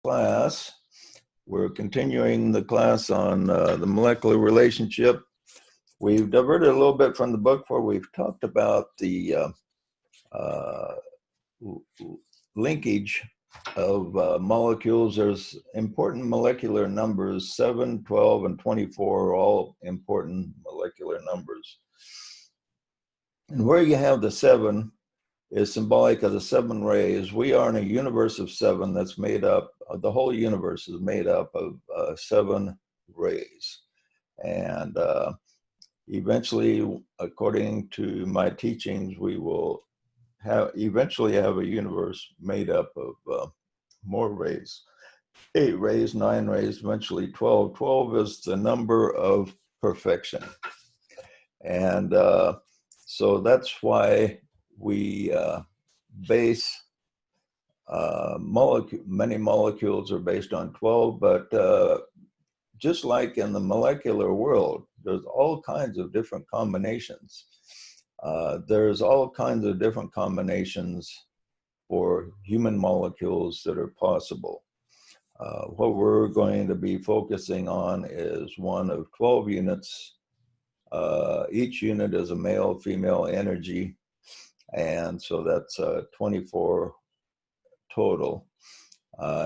class. We're continuing the class on the molecular relationship. We've diverted a little bit from the book where we've talked about the uh, linkage of molecules. There's important molecular numbers, 7, 12, and 24 are all important molecular numbers. And where you have the 7 is symbolic of the 7 rays. We are in a universe of 7 that's made up, the whole universe is made up of 7 rays. And eventually, according to my teachings, we will eventually have a universe made up of more rays. 8 rays, 9 rays, eventually 12. 12 is the number of perfection. And so that's why we base many molecules are based on 12, but just like in the molecular world, there's all kinds of different combinations. There's all kinds of different combinations for human molecules that are possible. What we're going to be focusing on is one of 12 units. Each unit is a male, female energy, and so that's 24 total.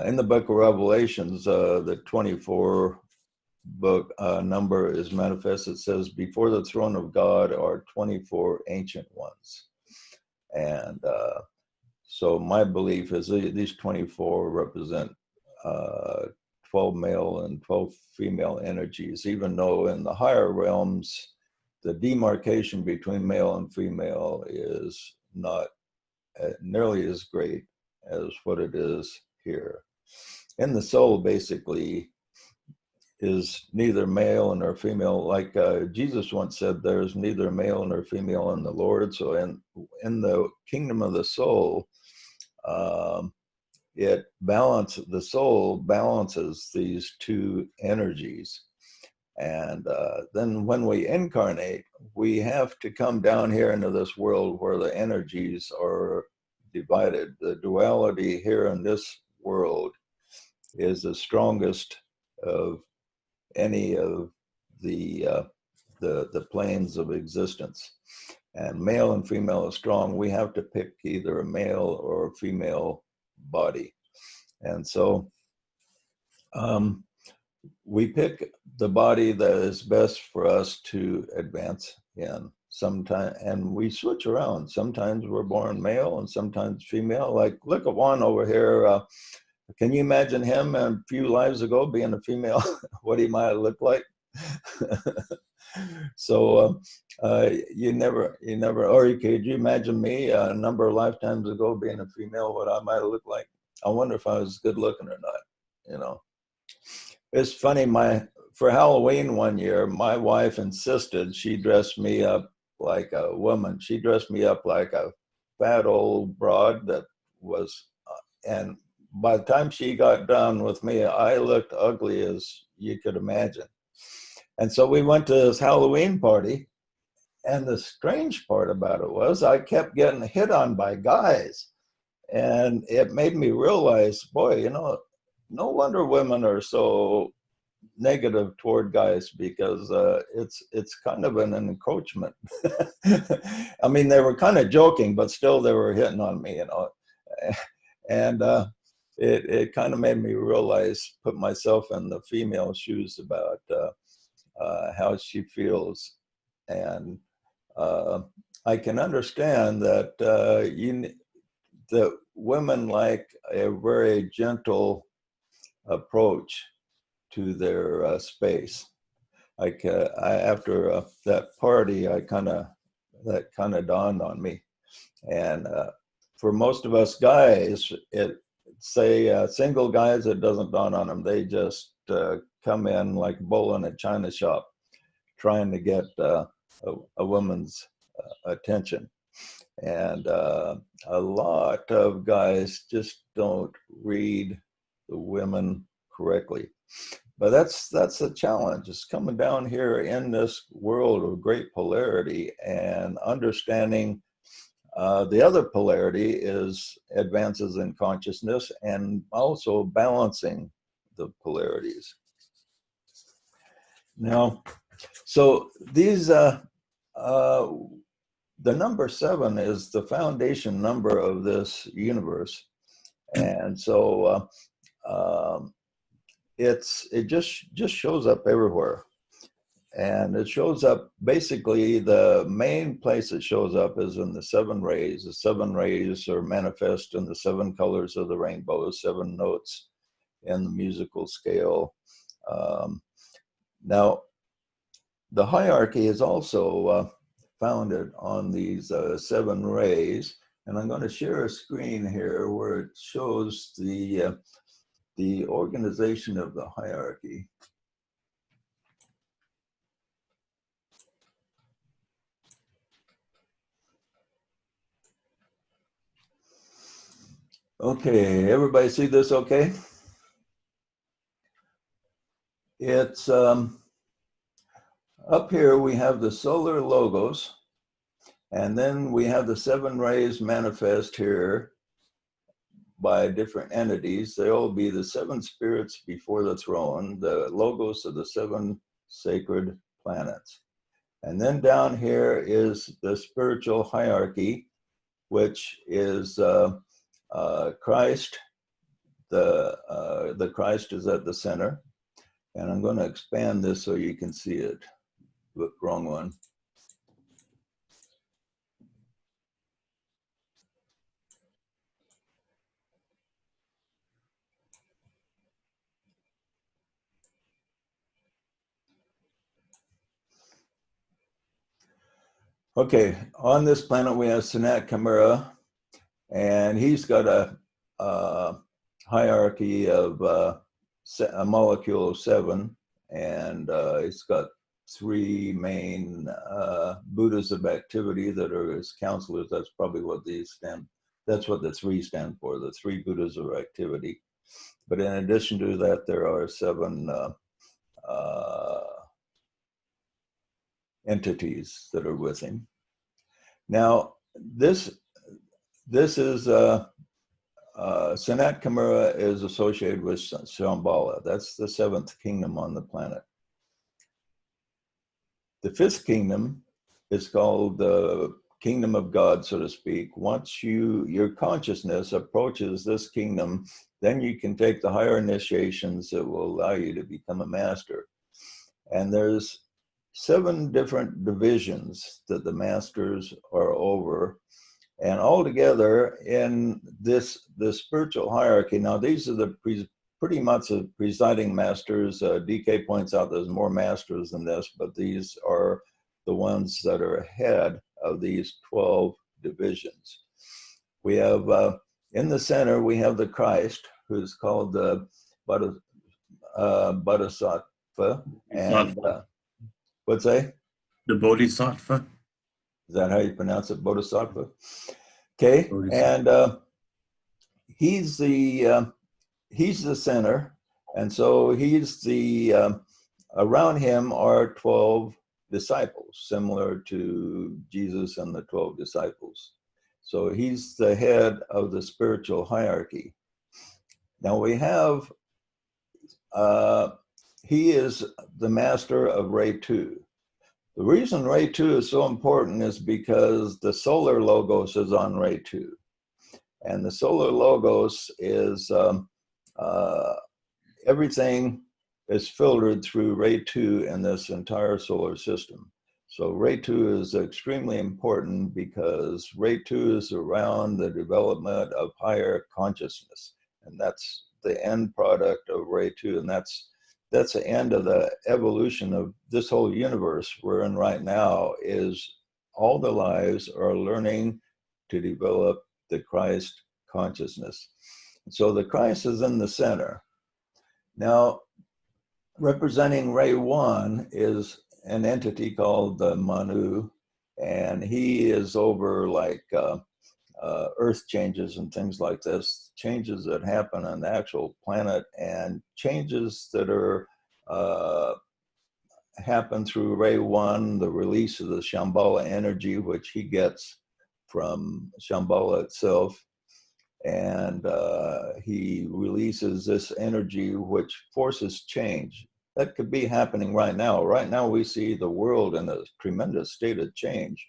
In the book of Revelations, the 24 book number is manifest. It says, before the throne of God are 24 ancient ones. And so my belief is these 24 represent 12 male and 12 female energies, even though in the higher realms, the demarcation between male and female is not nearly as great as what it is here. And the soul basically is neither male nor female. Like Jesus once said, there's neither male nor female in the Lord. So in the kingdom of the soul, the soul balances these two energies. And then when we incarnate, we have to come down here into this world where the energies are divided. The duality here in this world is the strongest of any of the planes of existence. And male and female is strong. We have to pick either a male or a female body. And so we pick the body that is best for us to advance in sometime, and we switch around. Sometimes we're born male and sometimes female. Like, look at Juan over here. Can you imagine him a few lives ago being a female? What he might have looked like? So you never, or could you imagine me a number of lifetimes ago being a female, what I might have looked like? I wonder if I was good looking or not, It's funny, for Halloween one year, my wife insisted she dressed me up like a woman. She dressed me up like a fat old broad that was, and by the time she got done with me, I looked ugly as you could imagine. And so we went to this Halloween party, and the strange part about it was I kept getting hit on by guys. And it made me realize, boy, no wonder women are so negative toward guys, because it's kind of an encroachment. I mean, they were kind of joking, but still they were hitting on me, And it kind of made me realize, put myself in the female shoes about how she feels. And I can understand that that women like a very gentle approach to their space. Like after that party, that kind of dawned on me. And for most of us guys, single guys, it doesn't dawn on them. They just come in like a bull in a china shop, trying to get a woman's attention. And a lot of guys just don't read the women correctly. But that's a challenge. It's coming down here in this world of great polarity and understanding The other polarity is advances in consciousness and also balancing the polarities. Now, so these, the number 7 is the foundation number of this universe. And so it just shows up everywhere. And it shows up, basically, the main place it shows up is in the 7 rays. The 7 rays are manifest in the 7 colors of the rainbow, 7 notes in the musical scale. Now, the hierarchy is also founded on these 7 rays. And I'm going to share a screen here where it shows the organization of the hierarchy. Okay, everybody see this okay? It's up here we have the solar logos, and then we have the 7 rays manifest here by different entities. They all be the 7 spirits before the throne, the logos of the 7 sacred planets. And then down here is the spiritual hierarchy, which is Christ. The Christ is at the center. And I'm going to expand this so you can see it. Look, wrong one. Okay, on this planet we have Sanat Kumara, and he's got a hierarchy of a molecule of 7, and it's got 3 main Buddhas of activity that are his counselors. That's probably what these stand. That's what the 3 stand for, the 3 Buddhas of activity. But in addition to that, there are 7 entities that are with him. Now, this is Sanat Kumara is associated with Shambhala. That's the 7th kingdom on the planet. The 5th kingdom is called the kingdom of God, so to speak. Once your consciousness approaches this kingdom, then you can take the higher initiations that will allow you to become a master. And there's 7 different divisions that the masters are over. And altogether in the spiritual hierarchy, now these are the pretty much the presiding masters. DK points out there's more masters than this, but these are the ones that are ahead of these 12 divisions. We have, in the center, we have the Christ, who's called the Bodhisattva. And what's that? The Bodhisattva. Is that how you pronounce it? Bodhisattva? Okay, and he's the center, and so he's the around him are 12 disciples, similar to Jesus and the 12 disciples. So he's the head of the spiritual hierarchy. Now we have he is the master of Ray 2. The reason Ray 2 is so important is because the solar logos is on Ray 2. And the solar logos is, everything is filtered through Ray 2 in this entire solar system. So Ray 2 is extremely important because Ray 2 is around the development of higher consciousness. And that's the end product of Ray 2. And that's the end of the evolution of this whole universe we're in right now. Is all the lives are learning to develop the Christ consciousness. So the Christ is in the center. Now, representing Ray 1 is an entity called the Manu, and he is over like earth changes and things like this, changes that happen on the actual planet, and changes that are happen through Ray 1, the release of the Shambhala energy, which he gets from Shambhala itself, and he releases this energy which forces change. That could be happening right now. Right now we see the world in a tremendous state of change.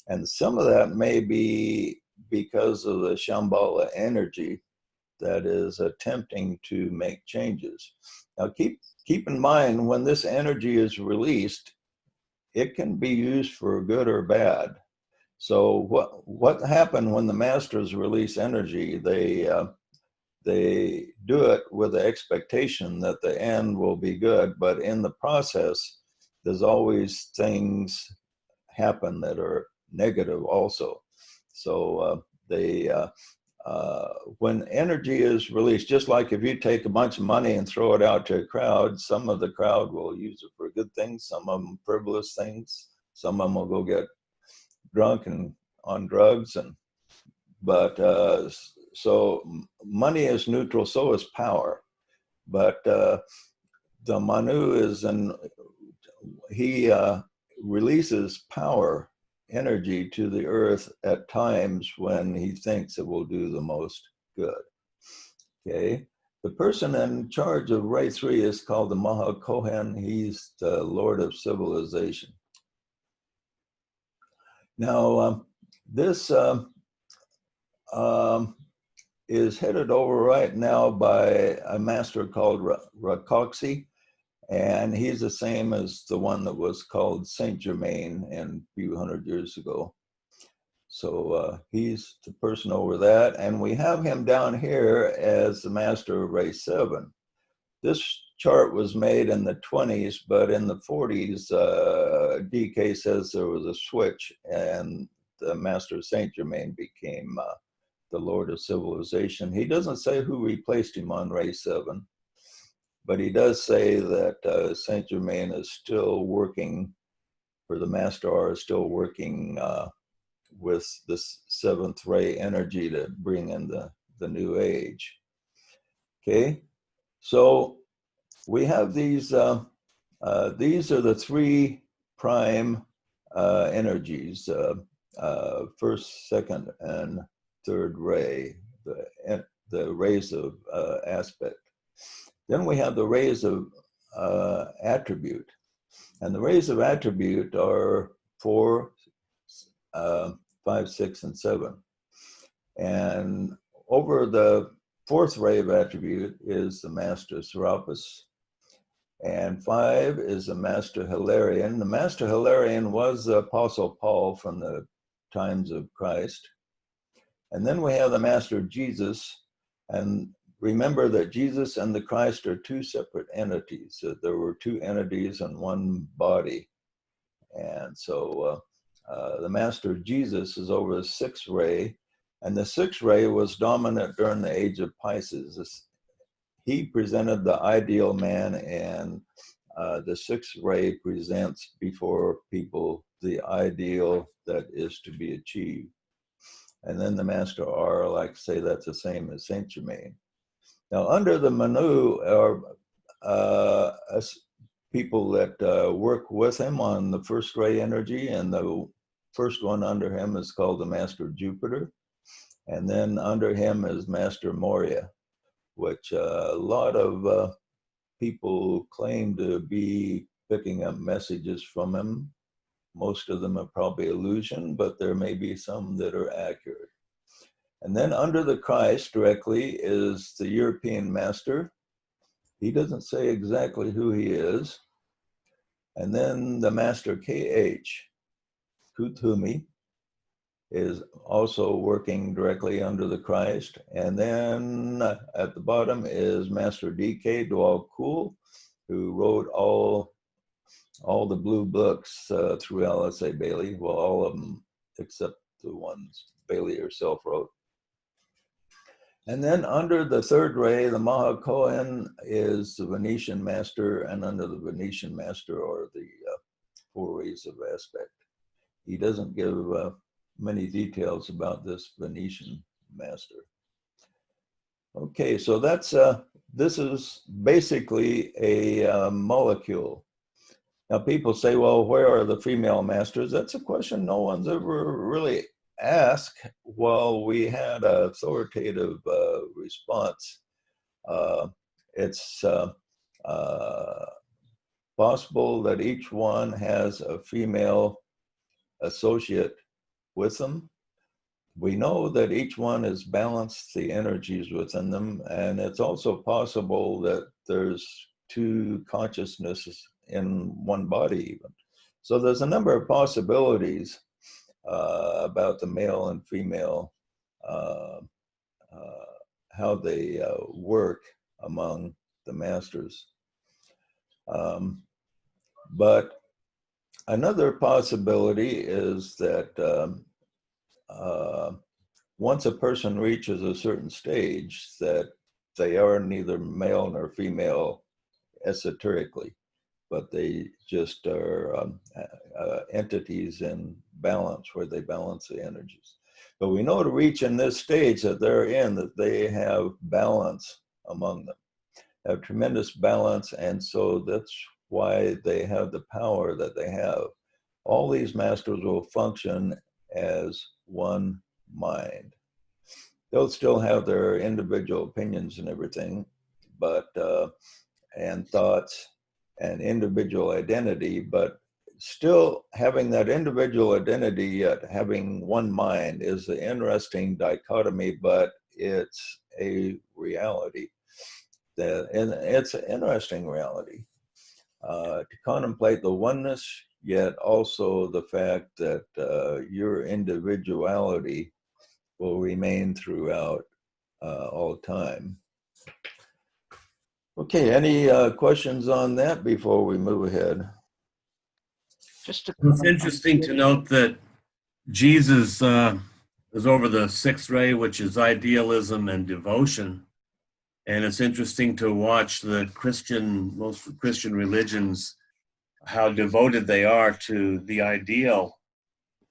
And some of that may be because of the Shambhala energy that is attempting to make changes. Now keep in mind, when this energy is released, it can be used for good or bad. So what happened when the masters release energy? They do it with the expectation that the end will be good, but in the process, there's always things happen that are negative also. So when energy is released, just like if you take a bunch of money and throw it out to a crowd, some of the crowd will use it for good things, some of them frivolous things, some of them will go get drunk and on drugs, so money is neutral, so is power. But the Manu he releases power, energy to the earth at times when he thinks it will do the most good. Okay. The person in charge of Ray 3 is called the Maha Kohen. He's the Lord of Civilization. Now, this is headed over right now by a master called Rakoxi, and he's the same as the one that was called Saint Germain a few hundred years ago. So he's the person over that, and we have him down here as the master of Ray 7. This chart was made in the 20s, but in the 40s, DK says there was a switch, and the master of Saint Germain became the Lord of Civilization. He doesn't say who replaced him on Ray 7, but he does say that Saint Germain is still working, or the Master R is still working with this 7th ray energy to bring in the new age. Okay, so we have these are the 3 prime energies, first, second, and third ray, the rays of aspect. Then we have the rays of attribute, and the rays of attribute are 4, 5, 6, and 7. And over the 4th ray of attribute is the Master Serapis, and 5 is the Master Hilarion. The Master Hilarion was the Apostle Paul from the times of Christ. And then we have the Master Jesus, and remember that Jesus and the Christ are 2 separate entities. There were 2 entities in one body. And so the Master Jesus is over the 6th ray, and the 6th ray was dominant during the age of Pisces. He presented the ideal man, and the 6th ray presents before people the ideal that is to be achieved. And then the Master R, like I say, that's the same as Saint Germain. Now, under the Manu are people that work with him on the 1st ray energy, and the first one under him is called the Master Jupiter. And then under him is Master Moria, which a lot of people claim to be picking up messages from him. Most of them are probably illusion, but there may be some that are accurate. And then under the Christ directly is the European Master. He doesn't say exactly who he is. And then the Master KH, Kuthumi, is also working directly under the Christ. And then at the bottom is Master DK, Dwal Kul, who wrote all the blue books through LSA Bailey. Well, all of them except the ones Bailey herself wrote. And then under the 3rd ray, the Maha Kohen is the Venetian Master, and under the Venetian Master are the 4 rays of aspect. He doesn't give many details about this Venetian Master. Okay, so that's this is basically a molecule. Now people say, well, where are the female masters? That's a question no one's ever really ask, well, we had an authoritative response. It's possible that each one has a female associate with them. We know that each one has balanced the energies within them, and it's also possible that there's two consciousnesses in one body even. So there's a number of possibilities about the male and female, uh, how they work among the masters. But another possibility is that once a person reaches a certain stage, that they are neither male nor female esoterically, but they just are entities in balance where they balance the energies. But we know to reach in this stage that they're in, that they have balance among them, have tremendous balance, and so that's why they have the power that they have. All these masters will function as one mind. They'll still have their individual opinions and everything, but and thoughts and individual identity, but still having that individual identity yet having one mind is an interesting dichotomy, but it's a reality. And it's an interesting reality to contemplate the oneness, yet also the fact that your individuality will remain throughout all time. Okay, any questions on that before we move ahead? It's interesting to note that Jesus is over the sixth ray, which is idealism and devotion. And it's interesting to watch most Christian religions, how devoted they are to the ideal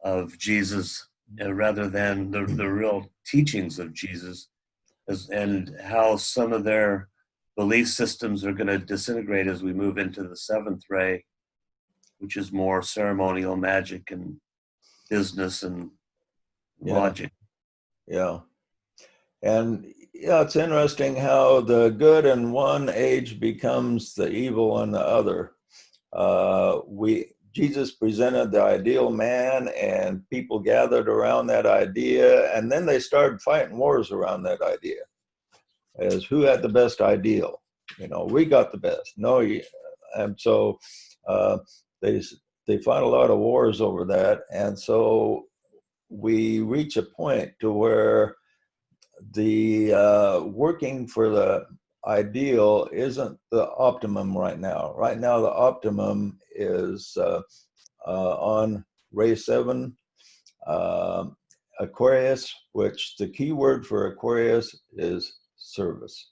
of Jesus rather than the real teachings of Jesus, and how some of their belief systems are going to disintegrate as we move into the seventh ray, which is more ceremonial magic and business and logic. Yeah. And yeah, it's interesting how the good in one age becomes the evil in the other. Jesus presented the ideal man, and people gathered around that idea, and then they started fighting wars around that idea as who had the best ideal. You know, we got the best. No, and so they fought a lot of wars over that, and so we reach a point to where the working for the ideal isn't the optimum right now. Right now, the optimum is on Ray 7, Aquarius, which the key word for Aquarius is service.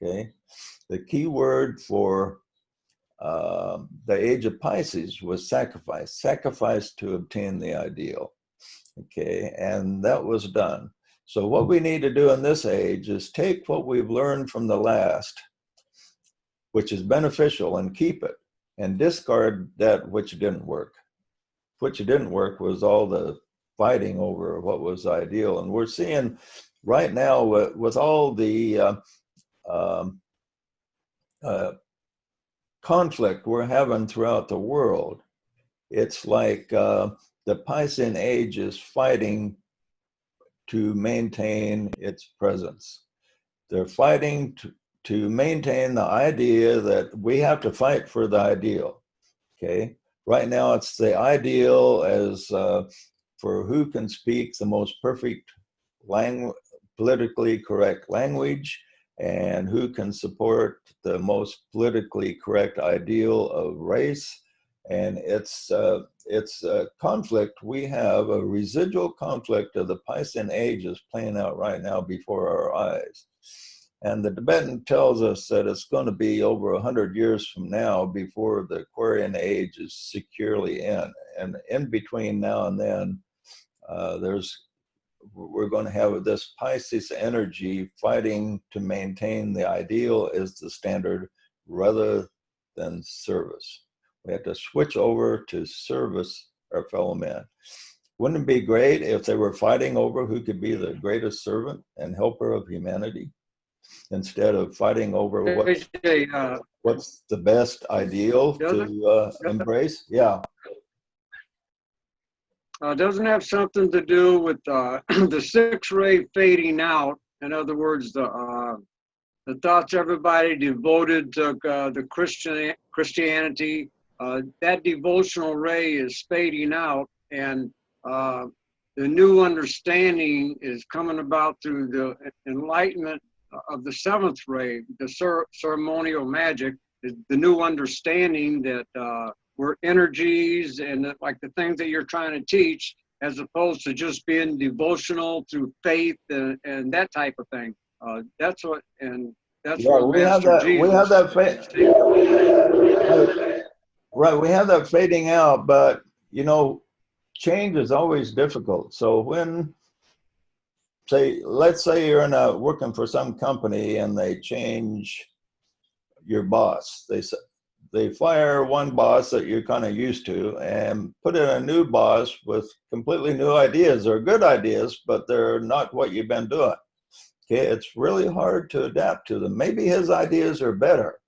Okay. The key word for the age of Pisces was sacrifice to obtain the ideal. Okay. And that was done. So what we need to do in this age is take what we've learned from the last, which is beneficial, and keep it, and discard that which didn't work. Which didn't work was all the fighting over what was ideal. And we're seeing right now with all the conflict we're having throughout the world, it's like the Piscean age is fighting to maintain its presence. They're fighting to maintain the idea that we have to fight for the ideal. Okay. Right now, it's the ideal as for who can speak the most perfect politically correct language, and who can support the most politically correct ideal of race. And it's a conflict. We have a residual conflict of the Piscean age is playing out right now before our eyes. And the Tibetan tells us that it's going to be over 100 years from now before the Aquarian age is securely in. And in between now and then, we're going to have this Pisces energy fighting to maintain the ideal as the standard rather than service. We have to switch over to service our fellow man. wouldn't it be great if they were fighting over who could be the greatest servant and helper of humanity instead of fighting over what's the best ideal to embrace? Yeah. Doesn't have something to do with the sixth ray fading out. In other words, the thoughts everybody devoted to the Christianity, that devotional ray is fading out, and the new understanding is coming about through the enlightenment of the seventh ray, the ceremonial magic, is the new understanding that we're energies and that, like the things that you're trying to teach, as opposed to just being devotional through faith and that type of thing. That's what, and that's what Master Jesus. We have that right. We have that fading out, but you know, change is always difficult. So when, let's say you're working for some company and they change your boss. They fire one boss that you're kind of used to and put in a new boss with completely new ideas. They're good ideas, but they're not what you've been doing. Okay, it's really hard to adapt to them. Maybe his ideas are better,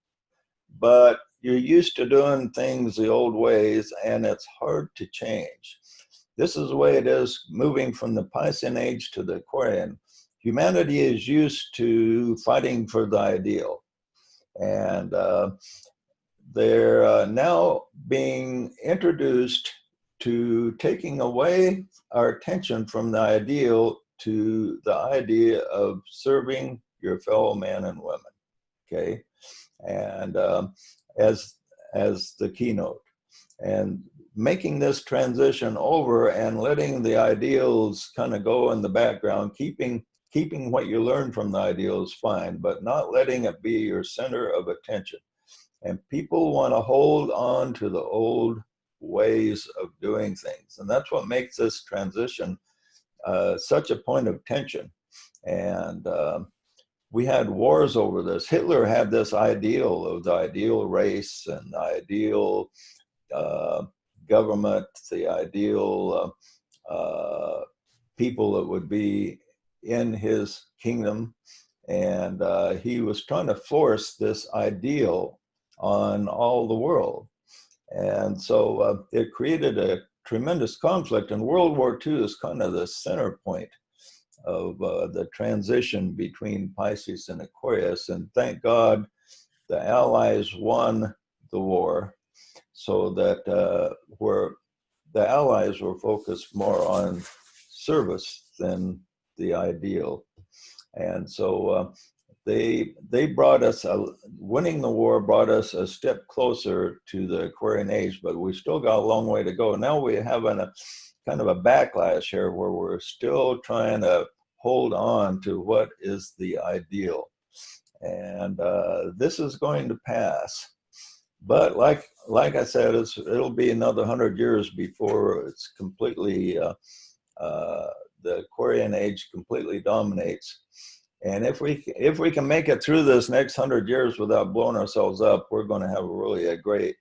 but you're used to doing things the old ways and it's hard to change. This is the way it is moving from the Piscean age to the Aquarian. Humanity is used to fighting for the ideal. And they're now being introduced to taking away our attention from the ideal to the idea of serving your fellow men and women, okay? And as the keynote. And making this transition over and letting the ideals kind of go in the background, keeping what you learn from the ideals fine, but not letting it be your center of attention. And people want to hold on to the old ways of doing things. And that's what makes this transition such a point of tension. And we had wars over this. Hitler had this ideal of the ideal race and the ideal government, the ideal people that would be in his kingdom. And he was trying to force this ideal on all the world. And so it created a tremendous conflict, and World War II is kind of the center point of the transition between Pisces and Aquarius. And thank God the Allies won the war, so that where the Allies were focused more on service than the ideal. And so they brought us, winning the war brought us a step closer to the Aquarian age, but we still got a long way to go. Now we have a kind of a backlash here where we're still trying to hold on to what is the ideal. And this is going to pass. But like I said, it'll be another 100 years before it's completely, the Aquarian age completely dominates. And if we can make it through this next 100 years without blowing ourselves up, we're going to have really a great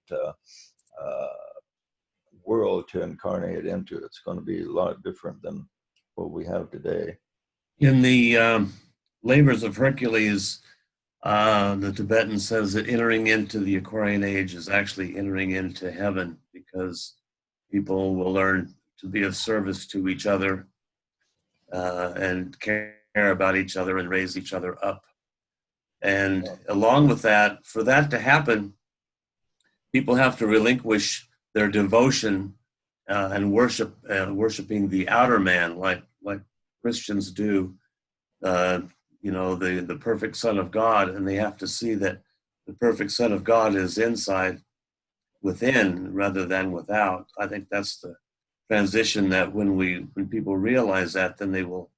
world to incarnate into. It's going to be a lot different than what we have today. In the Labors of Hercules, the Tibetan says that entering into the Aquarian age is actually entering into heaven, because people will learn to be of service to each other and care about each other and raise each other up. And along with that, for that to happen, people have to relinquish their devotion and worshiping the outer man, like Christians do, you know, the perfect Son of God, and they have to see that the perfect Son of God is inside, within, rather than without. I think that's the transition, that when people realize that, then they will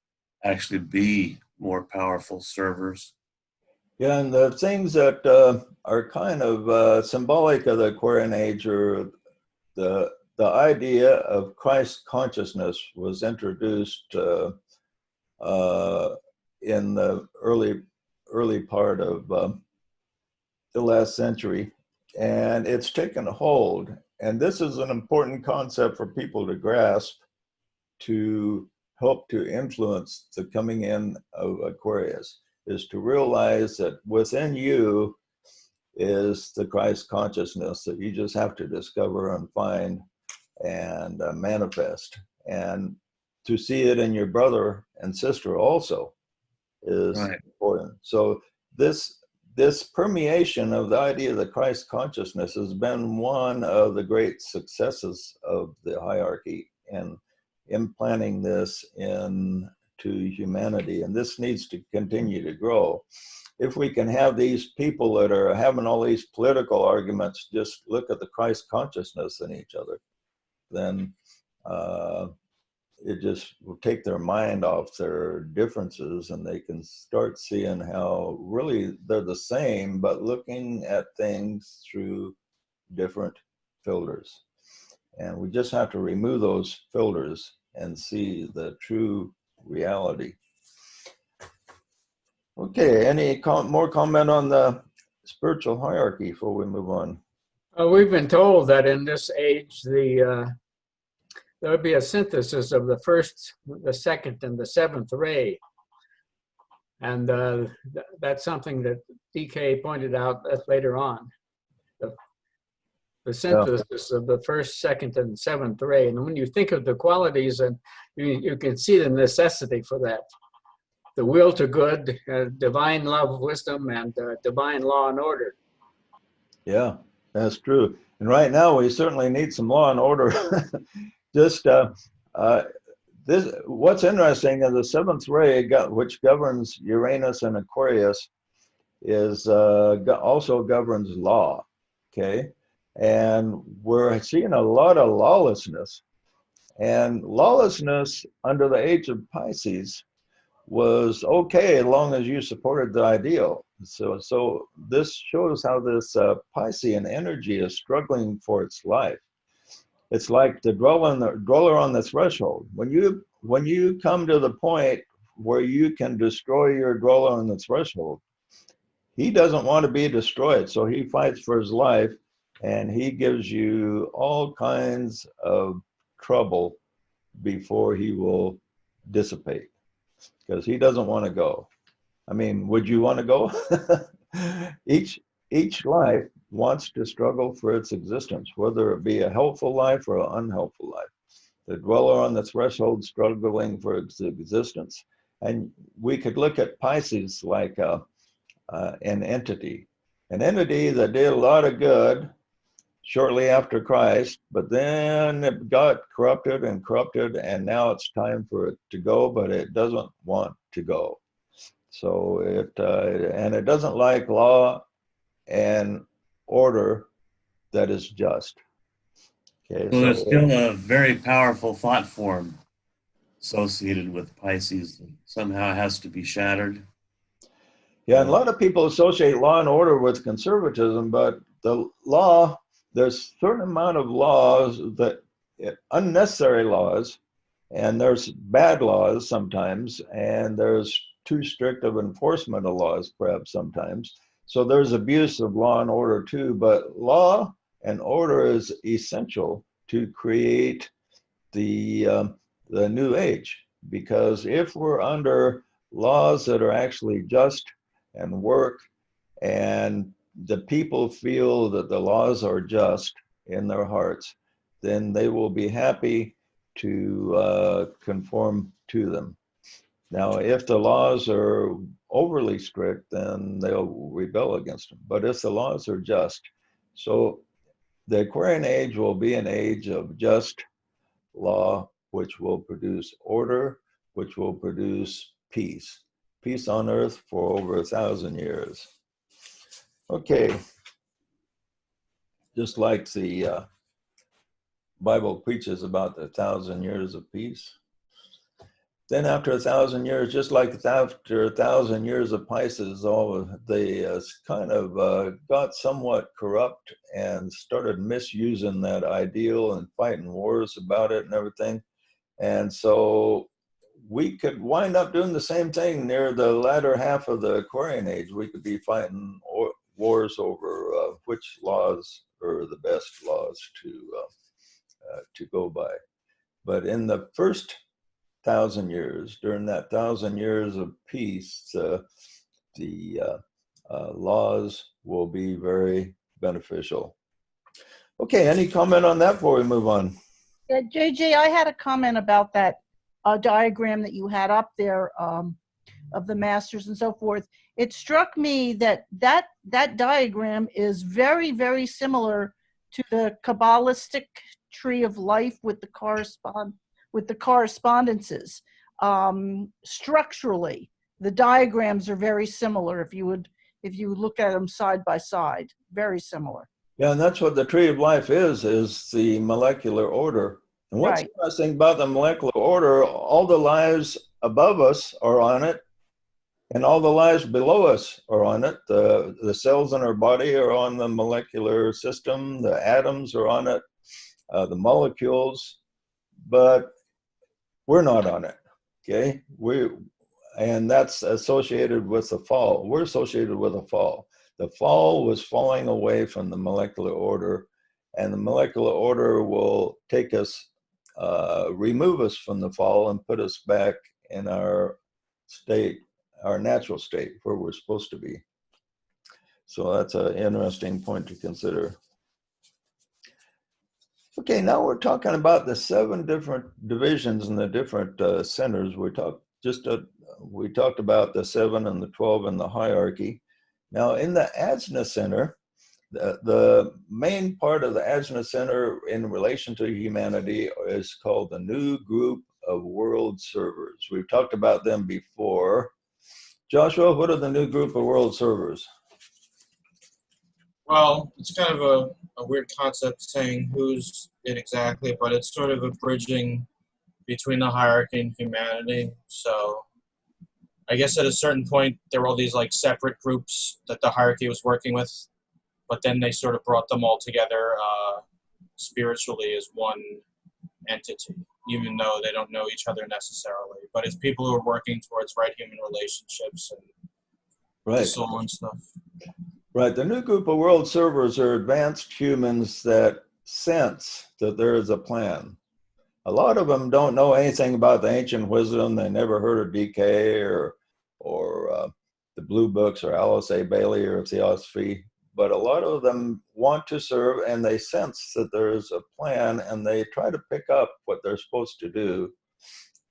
actually be more powerful servers. Yeah, and the things that are kind of symbolic of the Aquarian age are the idea of Christ consciousness was introduced in the early part of the last century, and it's taken hold. And this is an important concept for people to grasp, to help to influence the coming in of Aquarius is to realize that within you is the Christ consciousness that you just have to discover and find and manifest. And to see it in your brother and sister also is Right. important. So this permeation of the idea of the Christ consciousness has been one of the great successes of the hierarchy in implanting this into humanity. And this needs to continue to grow. If we can have these people that are having all these political arguments just look at the Christ consciousness in each other, then it just will take their mind off their differences, and they can start seeing how really they're the same, but looking at things through different filters. And we just have to remove those filters and see the true reality. Okay, any more comment on the spiritual hierarchy before we move on? We've been told that in this age, there would be a synthesis of the first, the second, and the seventh ray. And that's something that DK pointed out later on. The synthesis of the first, second, and seventh ray. And when you think of the qualities, and you can see the necessity for that. The will to good, divine love, wisdom, and divine law and order. Yeah, that's true. And right now we certainly need some law and order. Just this. What's interesting is the seventh ray, which governs Uranus and Aquarius, is also governs law. Okay, and we're seeing a lot of lawlessness, and lawlessness under the age of Pisces was okay as long as you supported the ideal. So this shows how this Piscean energy is struggling for its life. It's like the dweller on the threshold. When you come to the point where you can destroy your dweller on the threshold, he doesn't want to be destroyed, so he fights for his life, and he gives you all kinds of trouble before he will dissipate, because he doesn't want to go. I mean, would you want to go? Each life wants to struggle for its existence, whether it be a helpful life or an unhelpful life. The dweller on the threshold struggling for its existence. And we could look at Pisces like an entity that did a lot of good shortly after Christ, but then it got corrupted, and now it's time for it to go, but it doesn't want to go. So it doesn't like law and order that is just. Okay, So there's still a very powerful thought form associated with Pisces that somehow has to be shattered. Yeah, and a lot of people associate law and order with conservatism, but the law, there's a certain amount of laws that unnecessary laws, and there's bad laws sometimes, and there's too strict of enforcement of laws perhaps sometimes. So there's abuse of law and order too, but law and order is essential to create the new age, because if we're under laws that are actually just and work, and the people feel that the laws are just in their hearts, then they will be happy to conform to them. Now, if the laws are overly strict, then they'll rebel against them. But if the laws are just, so the Aquarian age will be an age of just law, which will produce order, which will produce peace. Peace on earth for over 1,000 years. Okay. Just like the Bible preaches about the 1,000 years of peace. Then after 1,000 years, just like after 1,000 years of Pisces, they kind of got somewhat corrupt and started misusing that ideal and fighting wars about it and everything. And so we could wind up doing the same thing near the latter half of the Aquarian age. We could be fighting wars over which laws are the best laws to go by. But in the first 1,000 years. During that 1,000 years of peace, the laws will be very beneficial. Okay, any comment on that before we move on? Yeah, JJ, I had a comment about that diagram that you had up there of the masters and so forth. It struck me that diagram is very, very similar to the Kabbalistic tree of life with the correspondences. Structurally, the diagrams are very similar. If you look at them side by side, very similar. Yeah, and that's what the tree of life is the molecular order. And what's Right. interesting about the molecular order, all the lives above us are on it, and all the lives below us are on it. The cells in our body are on the molecular system, the atoms are on it, the molecules, but we're not on it, okay? And that's associated with the fall. We're associated with a fall. The fall was falling away from the molecular order, and the molecular order will take us, remove us from the fall and put us back in our state, our natural state, where we're supposed to be. So that's an interesting point to consider. Okay, now we're talking about the 7 different divisions and the different centers. We talked about the 7 and the 12 in the hierarchy. Now, in the Ajna Center, the main part of the Ajna Center in relation to humanity is called the New Group of World Servers. We've talked about them before. Joshua, what are the New Group of World Servers? Well, it's kind of a weird concept saying who's it exactly, but it's sort of a bridging between the hierarchy and humanity. So I guess at a certain point, there were all these like separate groups that the hierarchy was working with, but then they sort of brought them all together spiritually as one entity, even though they don't know each other necessarily. But it's people who are working towards right human relationships and the soul and stuff. Right. The New Group of World Servers are advanced humans that sense that there is a plan. A lot of them don't know anything about the ancient wisdom. They never heard of DK or the Blue Books or Alice A. Bailey or Theosophy. But a lot of them want to serve, and they sense that there is a plan, and they try to pick up what they're supposed to do.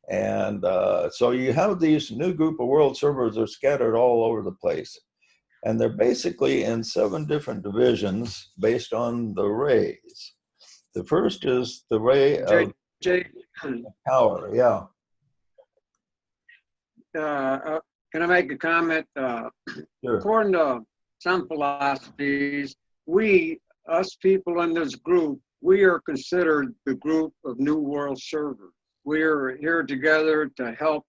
And so you have these New Group of World Servers are scattered all over the place. And they're basically in 7 different divisions based on the rays. The first is the ray of power. Yeah. Can I make a comment? Sure. According to some philosophies, us people in this group, we are considered the group of New World Servers. We are here together to help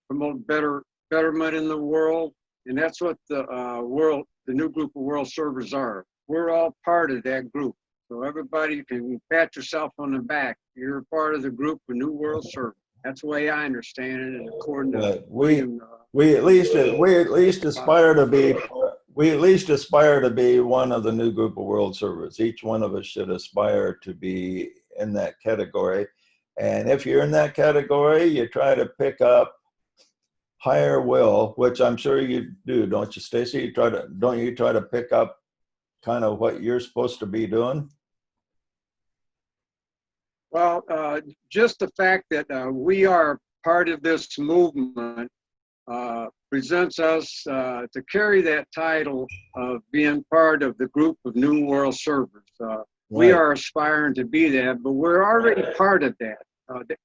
promote betterment in the world. And that's what the New Group of World Servers are. We're all part of that group. So everybody can pat yourself on the back. You're part of the group of New World Servers. That's the way I understand it. And according to we at least aspire to be one of the New Group of World Servers. Each one of us should aspire to be in that category. And if you're in that category, you try to pick up higher will, which I'm sure you do, don't you, Stacy? Don't you try to pick up kind of what you're supposed to be doing? Well, just the fact that we are part of this movement presents us to carry that title of being part of the group of New World Servers. We are aspiring to be that, but we're already part of that.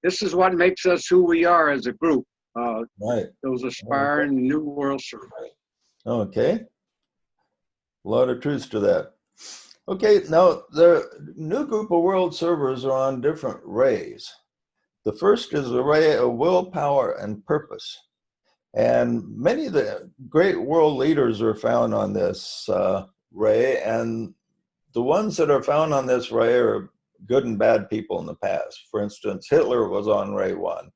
This is what makes us who we are as a group. Those aspiring New World Servers. Okay. A lot of truth to that. Okay, now the New Group of World Servers are on different rays. The first is the ray of willpower and purpose. And many of the great world leaders are found on this ray, and the ones that are found on this ray are good and bad people in the past. For instance, Hitler was on ray 1.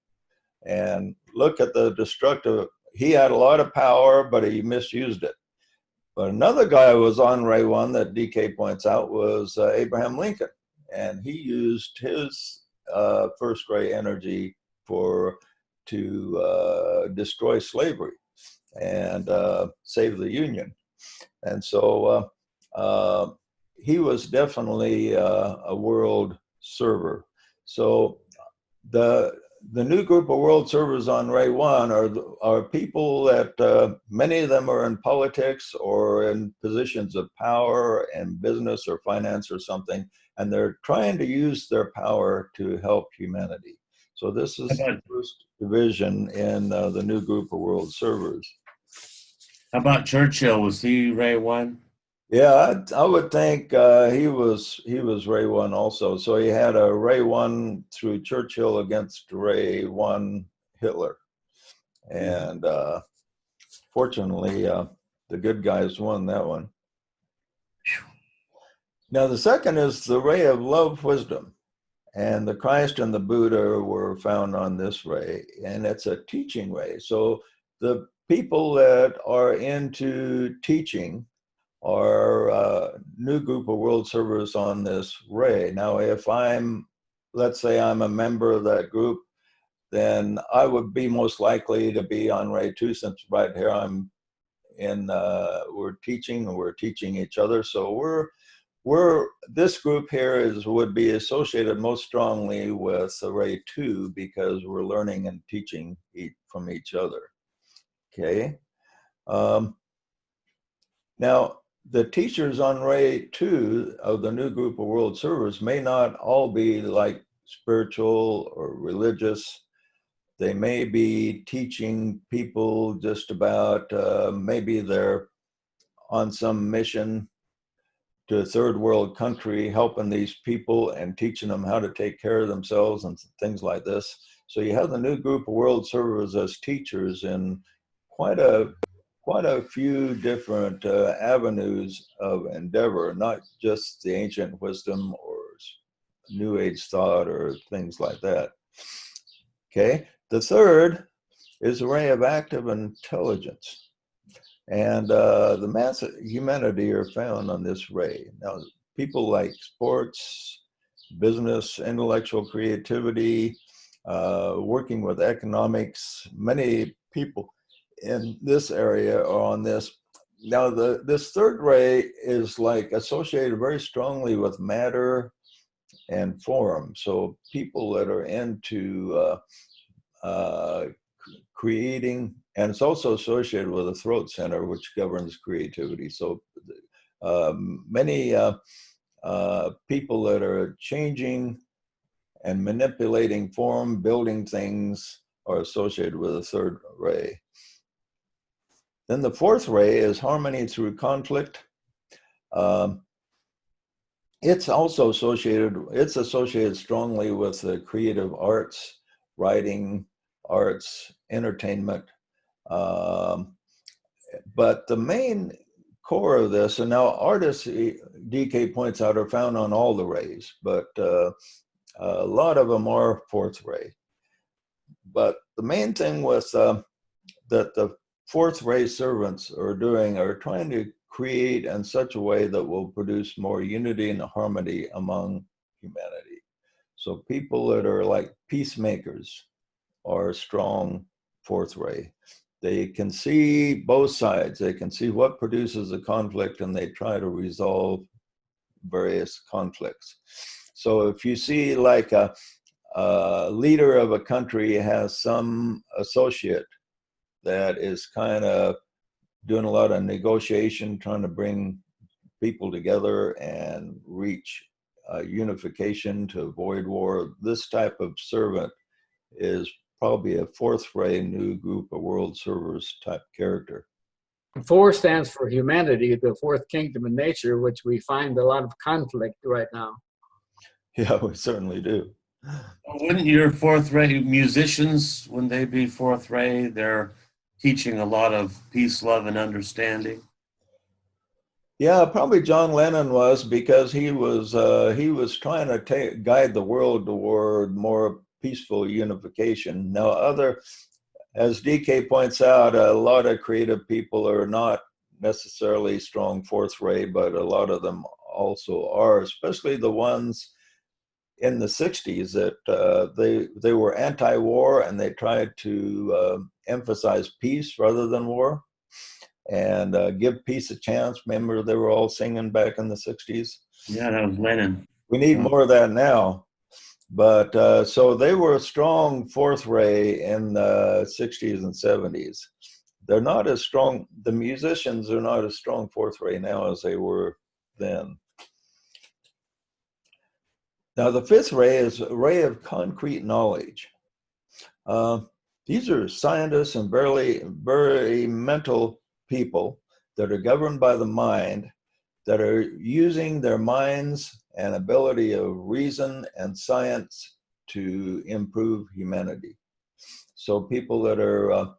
And look at the destructive, he had a lot of power, but he misused it. But another guy who was on ray 1 that DK points out was Abraham Lincoln. And he used his first ray energy for to destroy slavery and save the Union. And so he was definitely a world server. So the new group of world servers on Ray 1 are people that many of them are in politics or in positions of power in business or finance or something, and they're trying to use their power to help humanity. So this is the first division in the new group of world servers. How about Churchill? Was he Ray 1? Yeah, I would think he was Ray 1 also. So he had a Ray 1 through Churchill against Ray 1 Hitler. And fortunately, the good guys won that one. Now, the second is the ray of love wisdom. And the Christ and the Buddha were found on this ray. And it's a teaching ray. So the people that are into teaching are new group of world servers on this ray. Now, if let's say I'm a member of that group, then I would be most likely to be on ray 2, since right here I'm in, we're teaching each other. So this group here would be associated most strongly with ray 2 because we're learning and teaching from each other. Okay. Now, the teachers on Ray 2 of the new group of world servers may not all be like spiritual or religious. They may be teaching people just about, maybe they're on some mission to a third world country, helping these people and teaching them how to take care of themselves and things like this. So you have the new group of world servers as teachers in quite a few different avenues of endeavor, not just the ancient wisdom or new age thought or things like that. Okay, the third is a ray of active intelligence. And the mass of humanity are found on this ray. Now, people like sports, business, intellectual creativity, working with economics, many people in this area are on this. Now, this third ray is like associated very strongly with matter and form. So people that are into creating, and it's also associated with the throat center, which governs creativity. So many people that are changing and manipulating form, building things, are associated with the third ray. Then the fourth ray is harmony through conflict. It's also associated strongly with the creative arts, writing, arts, entertainment. But the main core of this, and now artists, DK points out, are found on all the rays, but a lot of them are fourth ray. But the main thing with that the fourth ray servants are trying to create in such a way that will produce more unity and harmony among humanity. So people that are like peacemakers are strong fourth ray. They can see both sides. They can see what produces a conflict, and they try to resolve various conflicts. So if you see like a leader of a country has some associate that is kind of doing a lot of negotiation, trying to bring people together and reach unification to avoid war, this type of servant is probably a fourth ray new group of world servers type character. 4 stands for humanity, the fourth kingdom of nature, which we find a lot of conflict right now. Yeah, we certainly do. Wouldn't your fourth ray musicians, wouldn't they be fourth ray? They're teaching a lot of peace, love, and understanding. Yeah, probably John Lennon was, because he was trying to guide the world toward more peaceful unification. Now, as DK points out, a lot of creative people are not necessarily strong fourth ray, but a lot of them also are, especially the ones in the 60s that they were anti-war and they tried to emphasize peace rather than war and give peace a chance. Remember, they were all singing back in the 60s. Yeah, that was Lenin. We need Yeah. more of that now. But so they were a strong fourth ray in the 60s and 70s. They're not as strong, the musicians are not as strong fourth ray now as they were then. Now, the fifth ray is a ray of concrete knowledge. These are scientists and very mental people that are governed by the mind, that are using their minds and ability of reason and science to improve humanity. So people that are,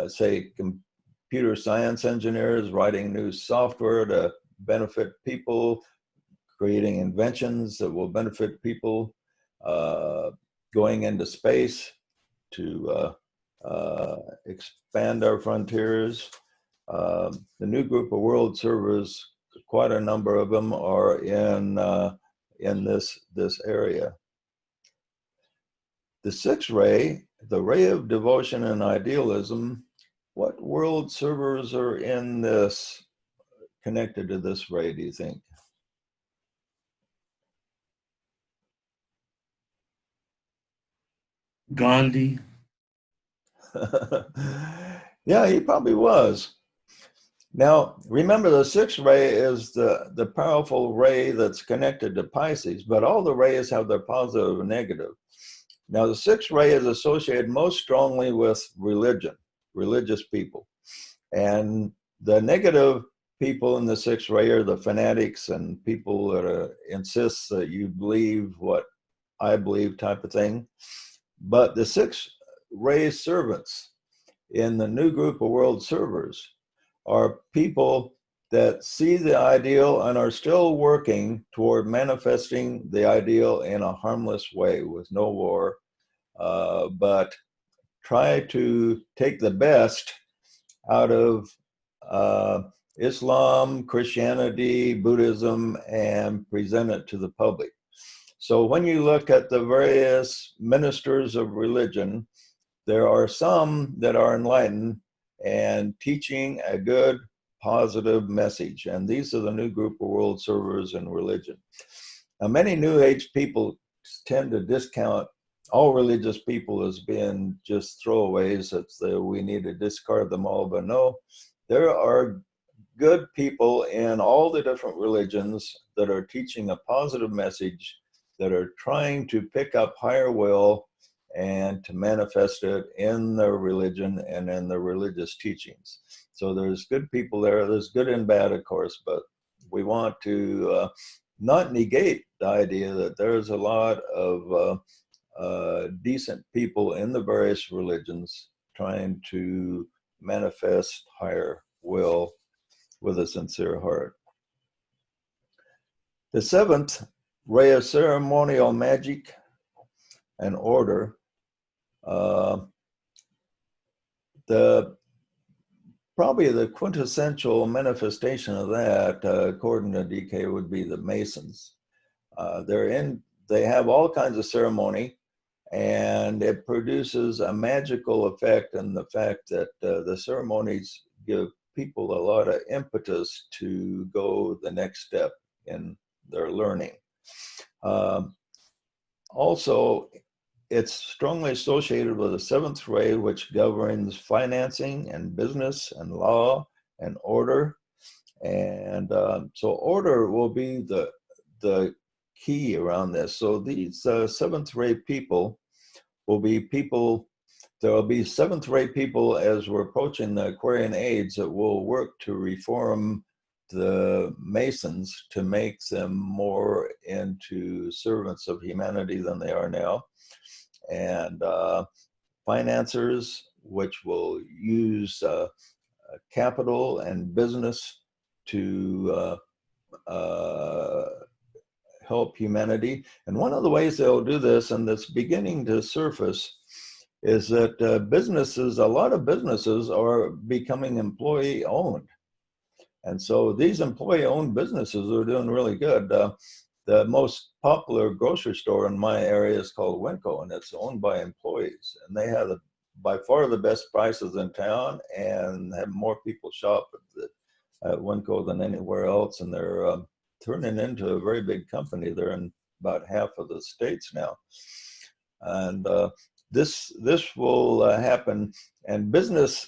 say, computer science engineers writing new software to benefit people, creating inventions that will benefit people, going into space to expand our frontiers. The new group of world servers, quite a number of them are in this area. The sixth ray, the ray of devotion and idealism, what world servers are in this, connected to this ray, do you think? Gandhi. Yeah, he probably was. Now, remember, the sixth ray is the powerful ray that's connected to Pisces, but all the rays have their positive and negative. Now, the sixth ray is associated most strongly with religion, religious people. And the negative people in the sixth ray are the fanatics and people that insist that you believe what I believe type of thing. But the sixth ray servants in the new group of world servers are people that see the ideal and are still working toward manifesting the ideal in a harmless way with no war, but try to take the best out of Islam, Christianity, Buddhism, and present it to the public. So when you look at the various ministers of religion, there are some that are enlightened and teaching a good, positive message. And these are the new group of world servers in religion. Now, many New Age people tend to discount all religious people as being just throwaways, that we need to discard them all. But no, there are good people in all the different religions that are teaching a positive message, that are trying to pick up higher will and to manifest it in their religion and in their religious teachings. So there's good people there. There's good and bad, of course, but we want to not negate the idea that there's a lot of decent people in the various religions trying to manifest higher will with a sincere heart. The seventh ray of ceremonial magic and order, probably the quintessential manifestation of that, according to DK, would be the Masons. They have all kinds of ceremony, and it produces a magical effect in the fact that the ceremonies give people a lot of impetus to go the next step in their learning. Also, it's strongly associated with the seventh ray, which governs financing and business and law and order. And so order will be the key around this. So these seventh ray people will be people, there will be seventh ray people as we're approaching the Aquarian age that will work to reform the Masons to make them more into servants of humanity than they are now. And financiers, which will use capital and business to help humanity. And one of the ways they'll do this, and that's beginning to surface, is that a lot of businesses are becoming employee owned. And so these employee owned businesses are doing really good. the most popular grocery store in my area is called Winco, and it's owned by employees, and they have by far the best prices in town and have more people shop at Winco than anywhere else, and they're turning into a very big company. They're in about half of the states now, and this will happen. And business,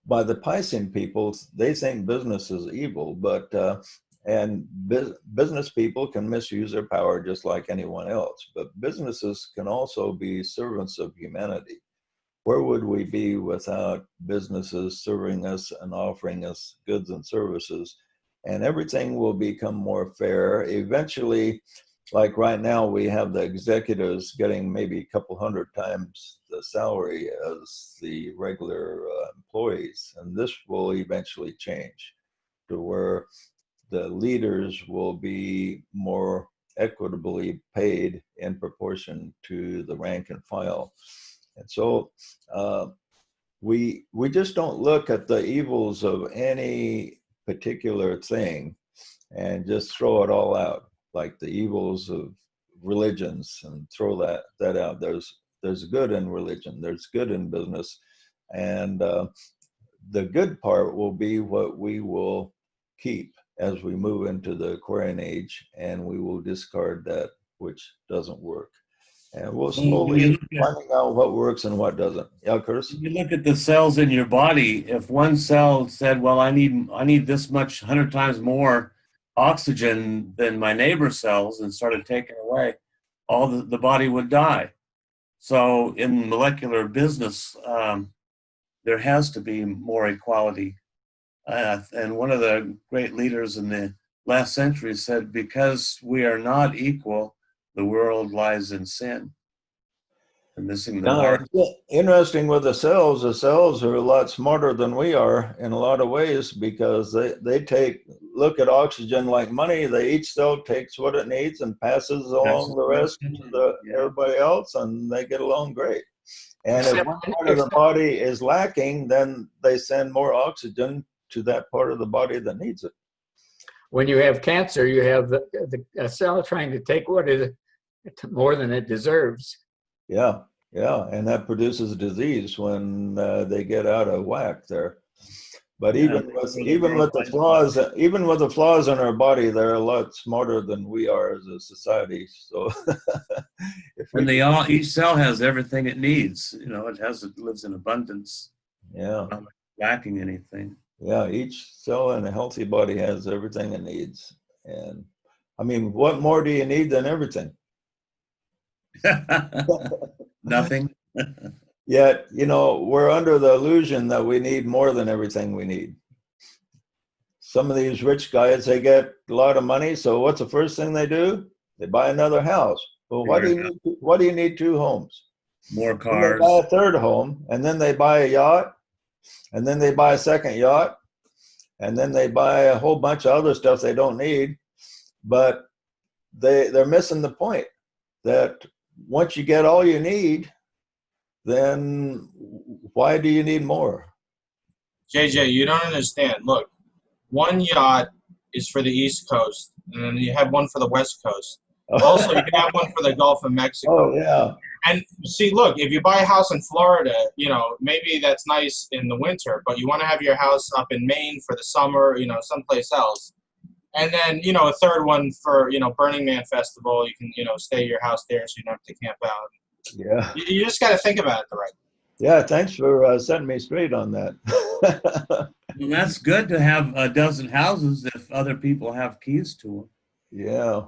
by the Piscean people, they think business is evil, but business people can misuse their power just like anyone else. But businesses can also be servants of humanity. Where would we be without businesses serving us and offering us goods and services? And everything will become more fair. Eventually, like right now, we have the executives getting maybe a couple hundred times the salary as the regular employees. And this will eventually change to where the leaders will be more equitably paid in proportion to the rank and file. And so we just don't look at the evils of any particular thing and just throw it all out, like the evils of religions, and throw that out. There's good in religion, there's good in business, and the good part will be what we will keep as we move into the Aquarian age, and we will discard that which doesn't work. And we'll slowly finding out what works and what doesn't. Yeah, Curtis? If you look at the cells in your body, if one cell said, well, I need this much 100 times more oxygen than my neighbor cells, and started taking away, all the body would die. So in molecular business, there has to be more equality. And one of the great leaders in the last century said, because we are not equal, the world lies in sin. They're missing the mark. Interesting with the cells. The cells are a lot smarter than we are in a lot of ways, because they look at oxygen like money. Each cell takes what it needs and passes along the rest to everybody else, and they get along great. And if one part of the body is lacking, then they send more oxygen to that part of the body that needs it. When you have cancer, you have a cell trying to take what is more than it deserves. Yeah, and that produces disease when they get out of whack there. But even with the flaws in our body, they're a lot smarter than we are as a society. So, and each cell has everything it needs. You know, it lives in abundance. Yeah, not lacking anything. Yeah, each cell in a healthy body has everything it needs. And I mean, what more do you need than everything? Nothing. Yet, we're under the illusion that we need more than everything we need. Some of these rich guys, they get a lot of money, so what's the first thing they do? They buy another house. Well, why do you need two homes? More cars. They buy a third home, and then they buy a yacht, and then they buy a second yacht, and then they buy a whole bunch of other stuff they don't need. But they're missing the point that once you get all you need, then why do you need more? JJ, you don't understand. Look, one yacht is for the East Coast, and then you have one for the West Coast. Also, you can have one for the Gulf of Mexico. Oh, yeah. And see, look, if you buy a house in Florida, maybe that's nice in the winter, but you want to have your house up in Maine for the summer, someplace else. And then, a third one for, Burning Man Festival. You can, stay at your house there so you don't have to camp out. Yeah. You just got to think about it the right way. Yeah, thanks for setting me straight on that. Well, that's good to have a dozen houses if other people have keys to them. Yeah.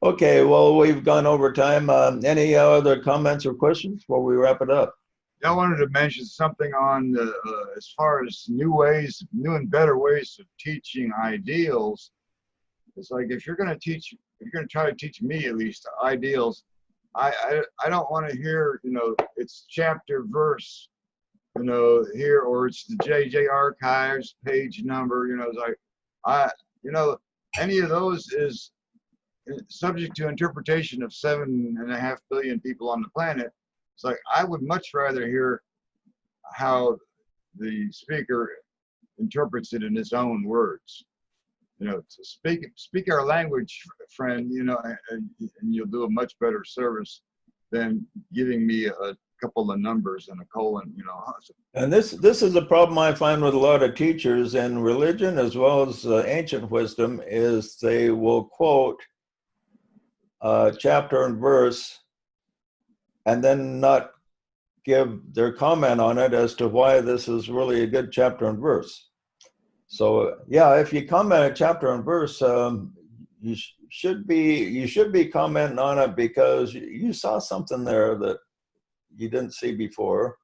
Okay, well, we've gone over time. Any other comments or questions before we wrap it up? I wanted to mention something on as far as new and better ways of teaching ideals. It's like if you're going to try to teach me at least ideals, I don't want to hear it's chapter verse here, or it's the JJ Archives page number. It's like any of those is subject to interpretation of 7.5 billion people on the planet. It's like I would much rather hear how the speaker interprets it in his own words. You know, to speak our language, friend. You know, and you'll do a much better service than giving me a couple of numbers and a colon. You know. And this is a problem I find with a lot of teachers in religion as well as ancient wisdom, is they will quote chapter and verse and then not give their comment on it as to why this is really a good chapter and verse. So yeah, if you comment a chapter and verse, you should be commenting on it because you saw something there that you didn't see before,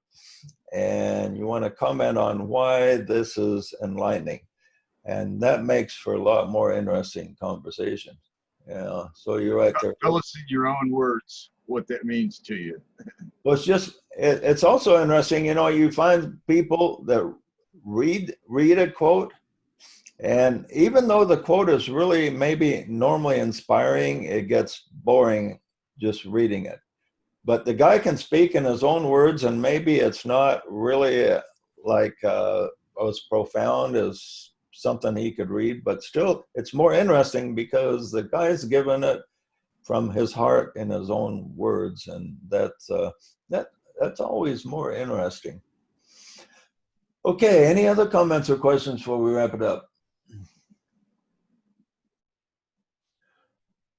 and you want to comment on why this is enlightening, and that makes for a lot more interesting conversation. Yeah, so you're right there. Tell us in your own words what that means to you. Well, it's also interesting, you know, you find people that read a quote, and even though the quote is really maybe normally inspiring, it gets boring just reading it. But the guy can speak in his own words, and maybe it's not really like as profound as something he could read, but still it's more interesting because the guy's given it from his heart in his own words, and that's always more interesting. Okay, any other comments or questions before we wrap it up?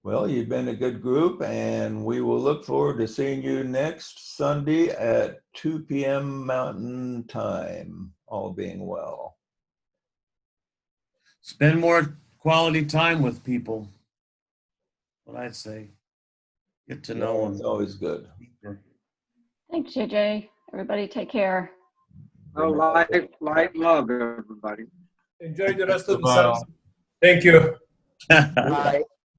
Well, you've been a good group, and we will look forward to seeing you next Sunday at 2 p.m. Mountain Time, all being well. Spend more quality time with people. What I'd say. Get to know It's them. always good. Thanks, JJ. Everybody take care. Oh, light, love, everybody. Enjoy the rest of the Wow. sunset. Thank you. Bye.